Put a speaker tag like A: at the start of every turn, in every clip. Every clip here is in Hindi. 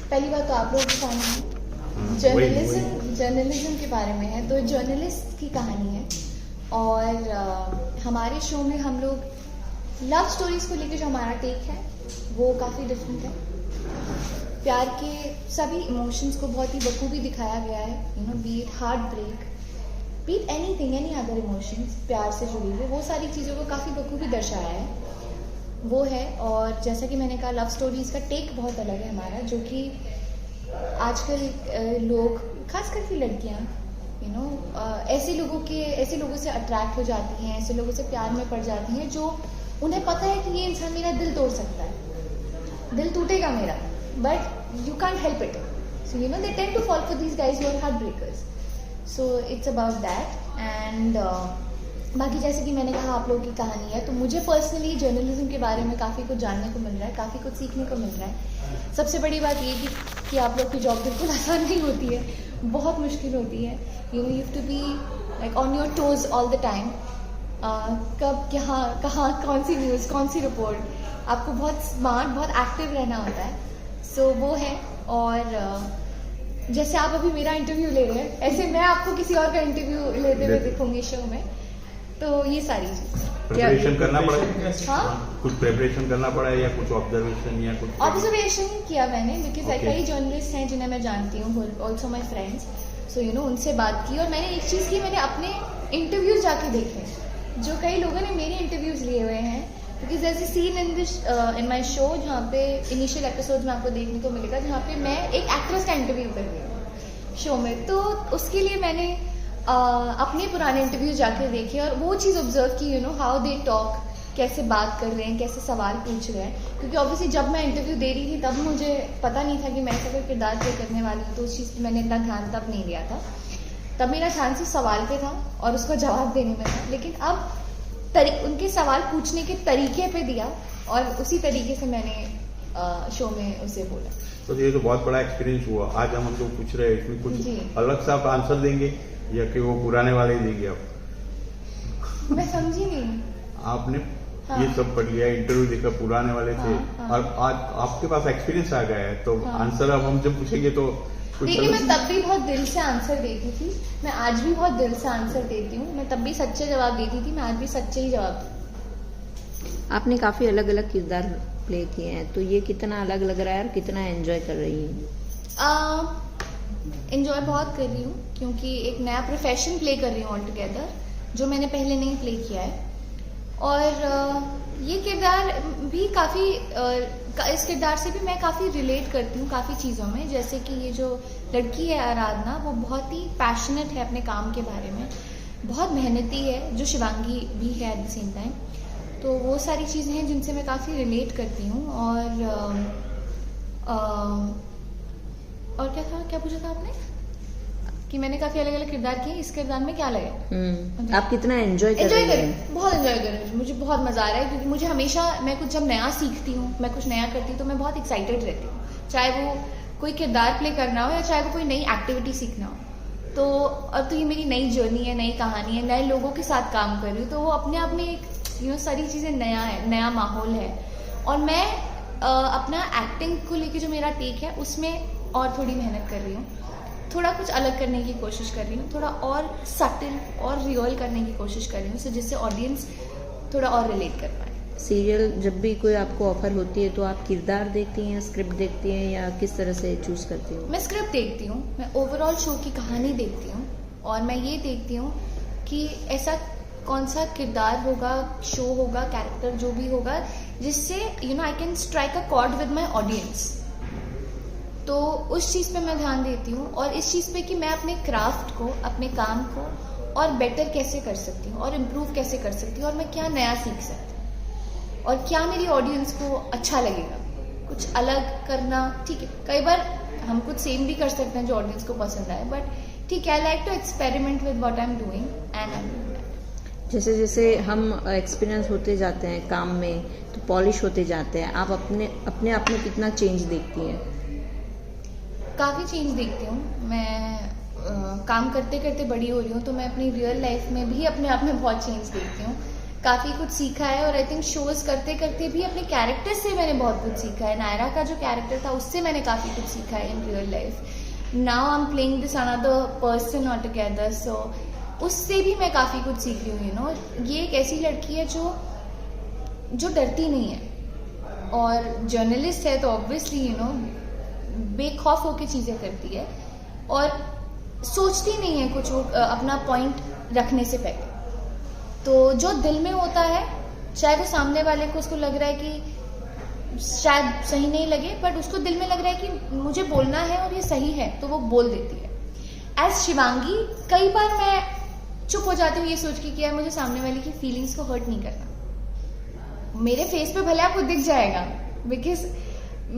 A: पहली बात तो आप लोगों की कहानी है, जर्नलिज्म के बारे में है। तो जर्नलिस्ट की कहानी है और हमारे शो में हम लोग लव स्टोरीज को लेकर जो हमारा टेक है वो काफ़ी डिफरेंट है। प्यार के सभी इमोशंस को बहुत ही बखूबी दिखाया गया है। You know, be it heartbreak, be it anything, any other emotions, प्यार से जुड़ी हुई वो सारी चीज़ों को काफ़ी बखूबी दर्शाया है वो है। और जैसा कि मैंने कहा, लव स्टोरीज का टेक बहुत अलग है हमारा, जो कि आजकल लोग, खास करके लड़कियाँ, यू नो, ऐसे लोगों से अट्रैक्ट हो जाती हैं, ऐसे लोगों से प्यार में पड़ जाती हैं जो उन्हें पता है कि ये इंसान मेरा दिल तोड़ सकता है, दिल टूटेगा मेरा, but you can't help it. So you know, they tend to fall for these guys who are heartbreakers. So it's about that. And बाकी जैसे कि मैंने कहा, आप लोगों की कहानी है, तो मुझे पर्सनली जर्नलिज्म के बारे में काफ़ी कुछ जानने को मिल रहा है, काफ़ी कुछ सीखने को मिल रहा है। सबसे बड़ी बात ये कि आप लोग की जॉब बिल्कुल आसान नहीं होती है, बहुत मुश्किल होती है। You know, you have to be like on your toes all the time. कब, कहाँ कौन सी न्यूज़, कौन सी रिपोर्ट, आपको बहुत स्मार्ट, बहुत एक्टिव रहना होता है। सो वो है। और जैसे आप अभी मेरा इंटरव्यू ले रहे हैं, ऐसे मैं आपको किसी और का इंटरव्यू लेते हुए दिखूंगी शो में। तो ये सारी चीज़
B: प्रिपरेशन करना पड़ा,
A: हाँ,
B: कुछ प्रिपरेशन करना पड़ा है या कुछ ऑब्जर्वेशन या कुछ
A: ऑब्जर्वेशन किया मैंने, बिकॉज कई जर्नलिस्ट हैं जिन्हें मैं जानती हूँ, also my friends. So you no, उनसे बात की और मैंने एक चीज़ की, मैंने अपने इंटरव्यूज जाके देखे जो कई लोगों ने मेरे इंटरव्यूज लिए हुए हैं। Because there's a scene in my show जहाँ पे इनिशियल एपिसोड में आपको देखने को मिलेगा, जहाँ पे मैं एक एक्ट्रेस का इंटरव्यू कर रही हूँ शो में। तो उसके लिए मैंने अपने पुराने इंटरव्यू जाके देखे और वो चीज़ ऑब्जर्व की, you know, how they talk, कैसे बात कर रहे हैं, कैसे सवाल पूछ रहे हैं। क्योंकि ऑब्वियसली जब मैं इंटरव्यू दे रही थी तब मुझे पता नहीं था कि मैं ऐसा कोई किरदार प्ले करने वाली हूँ, तो उस चीज़ पर मैंने इतना ध्यान तब नहीं दिया था। तब मेरा ध्यान सिर्फ सवाल पे था और उसका जवाब देने में था। लेकिन अब उनके सवाल पूछने के तरीके पे दिया और उसी तरीके से मैंने शो में उसे बोला।
B: तो ये तो बहुत बड़ा एक्सपीरियंस हुआ। आज हम जो पूछ रहे हैं इसमें कुछ अलग सा आप आंसर देंगे या कि वो पुराने वाले ही देंगे आप?
A: मैं समझी नहीं।
B: आपने
A: हाँ,
B: ये सब पढ़ लिया, इंटरव्यू देखा, पुराने वाले थे,
A: हाँ,
B: और आज आपके पास एक्सपीरियंस आ गया है, तो आंसर अब हम जब पूछेंगे तो
A: देखिए, मैं तब भी बहुत दिल से आंसर देती थी, मैं आज भी बहुत दिल से आंसर देती हूँ। मैं तब भी सच्चे जवाब देती थी, मैं आज भी सच्चे ही जवाब देती।
C: आपने काफी अलग अलग किरदार प्ले किए हैं, तो ये कितना अलग लग रहा है और कितना एंजॉय कर रही हैं?
A: एंजॉय बहुत कर रही हूँ क्योंकि एक नया प्रोफेशन प्ले कर रही हूँ ऑल टुगेदर, जो मैंने पहले नहीं प्ले किया है। और ये किरदार भी काफ़ी, इस किरदार से भी मैं काफ़ी रिलेट करती हूँ काफ़ी चीज़ों में। जैसे कि ये जो लड़की है आराधना, वो बहुत ही पैशनेट है अपने काम के बारे में, बहुत मेहनती है, जो शिवांगी भी है एट द सेम टाइम। तो वो सारी चीज़ें हैं जिनसे मैं काफ़ी रिलेट करती हूँ। और क्या पूछा था आपने कि मैंने काफी अलग अलग किरदार किए, इस किरदार में क्या लगे?
C: आप कितना एंजॉय कर रही हैं?
A: बहुत एंजॉय कर रही हूँ, मुझे बहुत मजा आ रहा है। क्योंकि मुझे हमेशा, मैं कुछ जब नया सीखती हूँ, मैं कुछ नया करती हूँ, तो मैं बहुत एक्साइटेड रहती हूँ, चाहे वो कोई किरदार प्ले करना हो या चाहे वो कोई नई एक्टिविटी सीखना हो। तो अब तो ये मेरी नई जर्नी है, नई कहानी है, नए लोगों के साथ काम कर रही हूँ, तो वो अपने आप में एक, यू नो, सारी चीजें नया है, नया माहौल है। और मैं अपना एक्टिंग को लेके जो मेरा टेक है उसमें और थोड़ी मेहनत कर रही हूँ, थोड़ा कुछ अलग करने की कोशिश कर रही हूँ, थोड़ा और सटल और रियल करने की कोशिश कर रही हूँ, जिससे ऑडियंस थोड़ा और रिलेट कर पाए।
C: सीरियल जब भी कोई आपको ऑफर होती है तो आप किरदार देखती हैं, स्क्रिप्ट देखती हैं, या किस तरह से चूज करती हूँ?
A: मैं स्क्रिप्ट देखती हूँ, मैं ओवरऑल शो की कहानी देखती हूँ और मैं ये देखती हूँ कि ऐसा कौन सा किरदार होगा, शो होगा, कैरेक्टर जो भी होगा, जिससे you know I can strike a cord with my audience. तो उस चीज़ पे मैं ध्यान देती हूँ और इस चीज़ पे कि मैं अपने क्राफ्ट को, अपने काम को और बेटर कैसे कर सकती हूँ और इम्प्रूव कैसे कर सकती हूँ और मैं क्या नया सीख सकती हूँ और क्या मेरी ऑडियंस को अच्छा लगेगा। कुछ अलग करना ठीक है, कई बार हम कुछ सेम भी कर सकते हैं जो ऑडियंस को पसंद आए, बट ठीक है, I like to experiment with what I am doing and I am doing that.
C: जैसे जैसे हम एक्सपीरियंस होते जाते हैं काम में, तो पॉलिश होते जाते हैं, आप अपने आप में कितना चेंज देखती हैं?
A: काफ़ी चेंज देखती हूँ मैं। काम करते करते बड़ी हो रही हूँ, तो मैं अपनी रियल लाइफ में भी अपने आप में बहुत चेंज देखती हूँ। काफ़ी कुछ सीखा है, और आई थिंक शोज करते करते भी अपने कैरेक्टर से मैंने बहुत कुछ सीखा है। नायरा का जो कैरेक्टर था उससे मैंने काफ़ी कुछ सीखा है in real life. Now I am playing this another person all together, so उससे भी मैं काफ़ी कुछ सीख रही हूँ। यू नो, ये एक ऐसी लड़की है जो डरती नहीं है, और जर्नलिस्ट है तो ऑब्वियसली यू नो बेखौफ होकर चीज़ें करती है, और सोचती नहीं है कुछ अपना पॉइंट रखने से पहले। तो जो दिल में होता है, चाहे वो सामने वाले को उसको लग रहा है कि शायद सही नहीं लगे, बट उसको दिल में लग रहा है कि मुझे बोलना है और ये सही है, तो वो बोल देती है। एज शिवांगी कई बार मैं चुप हो जाती हूँ ये सोच के कि यार मुझे सामने वाले की फीलिंग्स को हर्ट नहीं करना। मेरे फेस पे भले आपको दिख जाएगा, बिकॉज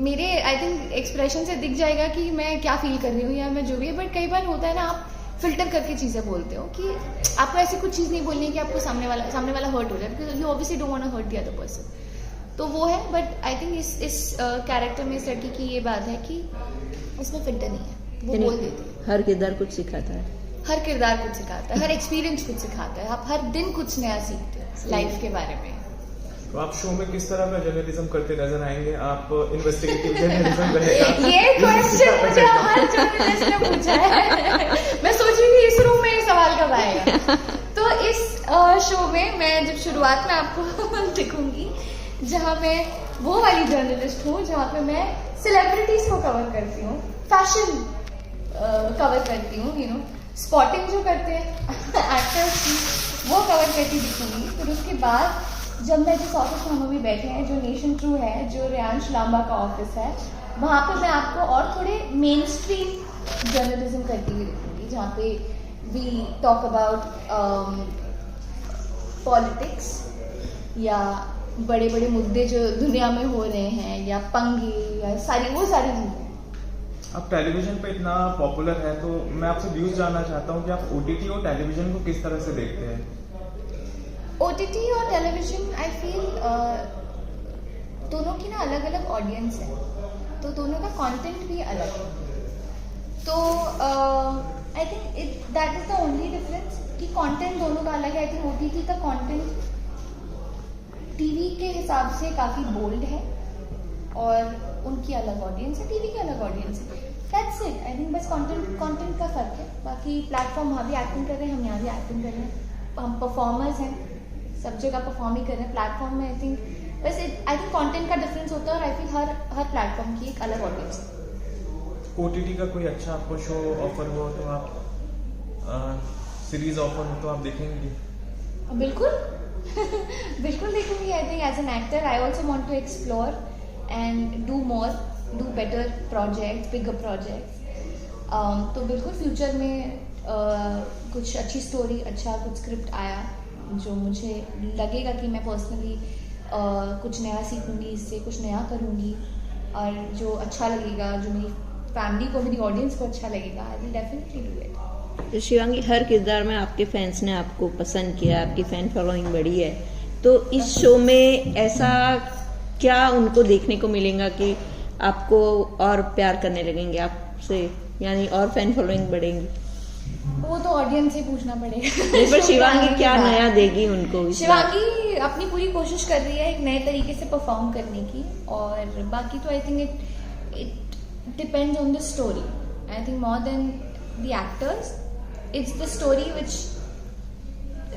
A: मेरे आई थिंक एक्सप्रेशन से दिख जाएगा कि मैं क्या फील कर रही हूँ या मैं जो भी है, बट कई बार होता है ना, आप फिल्टर करके चीज़ें बोलते हो कि आपको ऐसी कुछ चीज़ नहीं बोलनी है कि आपको सामने वाला हर्ट हो जाए, because you obviously don't want to hurt the other person. तो वो है, बट आई थिंक इस कैरेक्टर में इस लड़की की ये बात है कि उसमें फिल्टर नहीं है, वो बोल देती है।
C: हर किरदार कुछ सिखाता है,
A: हर किरदार कुछ सिखाता है, हर एक्सपीरियंस कुछ सिखाता है, आप हर दिन कुछ नया सीखते हो लाइफ के बारे में।
D: तो आप शो में किस तरह का जर्नलिज्म करते नजर आएंगे? आप इन्वेस्टिगेटिव जर्नलिज्म रहेगा?
A: ये क्वेश्चन मुझे हर जर्नलिस्ट ने पूछा है। मैं सोच रही थी इस रूम में ये सवाल कब आएगा। तो इस शो में मैं जब शुरुआत में आपको दिखूंगी, जहाँ मैं वो वाली जर्नलिस्ट हूँ जहाँ पे मैं सेलिब्रिटीज को कवर करती हूँ, फैशन कवर करती हूँ, यू नो स्पॉटिंग जो करते हैं एक्टर्स की, वो कवर करती दिखूंगी। फिर उसके बाद जब मैं जिस ऑफिस में हम अभी बैठे हैं, जो नेशन ट्रू है, जो रियांश लांबा का ऑफिस है, वहाँ पे मैं आपको और थोड़े मेन स्ट्रीम जर्नलिज्म करती हुई दिखूंगी, जहाँ पे वी टॉक अबाउट पॉलिटिक्स या बड़े बड़े मुद्दे जो दुनिया में हो रहे हैं, या पंगे, या वो सारी चीज़ें।
D: आप टेलीविजन पे इतना पॉपुलर है, तो मैं आपसे व्यूज जानना चाहता हूँ कि आप ओटीटी और टेलीविजन को किस तरह से देखते हैं?
A: ओटीटी और टेलीविजन आई फील दोनों की ना अलग अलग ऑडियंस है, तो दोनों का कंटेंट भी अलग है। तो I think that is the only difference कि कंटेंट दोनों का अलग है। आई थिंक ओटीटी का कंटेंट टीवी के हिसाब से काफ़ी बोल्ड है, और उनकी अलग ऑडियंस है, टीवी की अलग ऑडियंस है। That's it. आई थिंक बस कंटेंट का फर्क है। बाकी प्लेटफॉर्म वहाँ भी एक्टिंग कर रहे हैं, हम यहाँ भी एक्टिंग कर रहे हैं, हम परफॉर्मर्स हैं, सब जगह परफॉर्म ही कर रहे हैं। प्लेटफॉर्म में आई थिंक बस आई थिंक कंटेंट का डिफरेंस होता है, और आई थिंक हर प्लेटफॉर्म की एक अलग ऑडियंस है।
D: ओटीटी का कोई अच्छा आपको शो ऑफर हो तो आप सीरीज ऑफर हो तो आप देखेंगे?
A: बिल्कुल बिल्कुल देखूंगी। I think as an actor I also want to explore and do better projects, bigger projects. तो बिल्कुल फ्यूचर में कुछ अच्छी स्टोरी, अच्छा कुछ स्क्रिप्ट आया जो मुझे लगेगा कि मैं पर्सनली कुछ नया सीखूंगी, इससे कुछ नया करूंगी, और जो अच्छा लगेगा, जो मेरी फैमिली को, मेरी ऑडियंस को अच्छा लगेगा, I will definitely do it.
C: तो शिवांगी, हर किरदार में आपके फैंस ने आपको पसंद किया, आपकी फैन फॉलोइंग बढ़ी है, तो इस शो में ऐसा क्या उनको देखने को मिलेगा कि आपको और प्यार करने लगेंगे आपसे, यानी और फैन फॉलोइंग बढ़ेंगी?
A: वो तो ऑडियंस से पूछना पड़ेगा।
C: नहीं, पर शिवांगी क्या नया देगी उनको?
A: शिवांगी अपनी पूरी कोशिश कर रही है एक नए तरीके से परफॉर्म करने की, और बाकी तो I think it depends on the story. I think more than the actors, it's the story which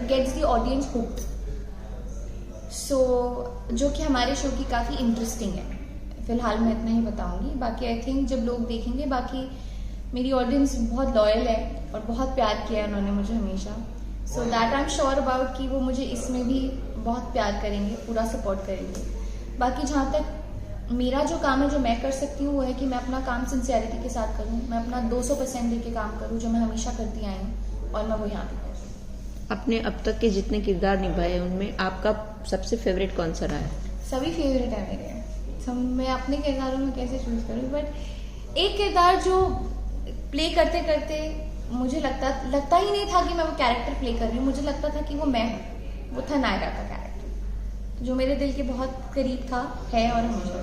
A: gets the audience hooked. So जो कि हमारे शो की काफ़ी इंटरेस्टिंग है। फिलहाल मैं इतना ही बताऊंगी, बाकी आई थिंक जब लोग देखेंगे, बाकी मेरी ऑडियंस बहुत लॉयल है और बहुत प्यार किया है उन्होंने मुझे हमेशा। So that I am sure about कि वो मुझे इसमें भी बहुत प्यार करेंगे, पूरा सपोर्ट करेंगे। बाकी जहाँ तक मेरा जो काम है, जो मैं कर सकती हूँ, वो है कि मैं अपना काम सिंसियरिटी के साथ करूँ, मैं अपना 200% देके काम करूँ, जो मैं हमेशा करती आई हूँ, और मैं वो यहाँ पे करूँ।
C: अपने अब तक के जितने किरदार निभाए उनमें आपका सबसे फेवरेट कौन सा रहा है?
A: सभी फेवरेट है मेरे। मैं अपने किरदारों में कैसे चूज करूँ, बट एक किरदार जो प्ले करते करते मुझे लगता ही नहीं था कि मैं वो कैरेक्टर प्ले कर रही हूँ, मुझे लगता था कि वो मैं हूँ। वो था नायरा का कैरेक्टर, जो मेरे दिल के बहुत करीब था, है और हमेशा।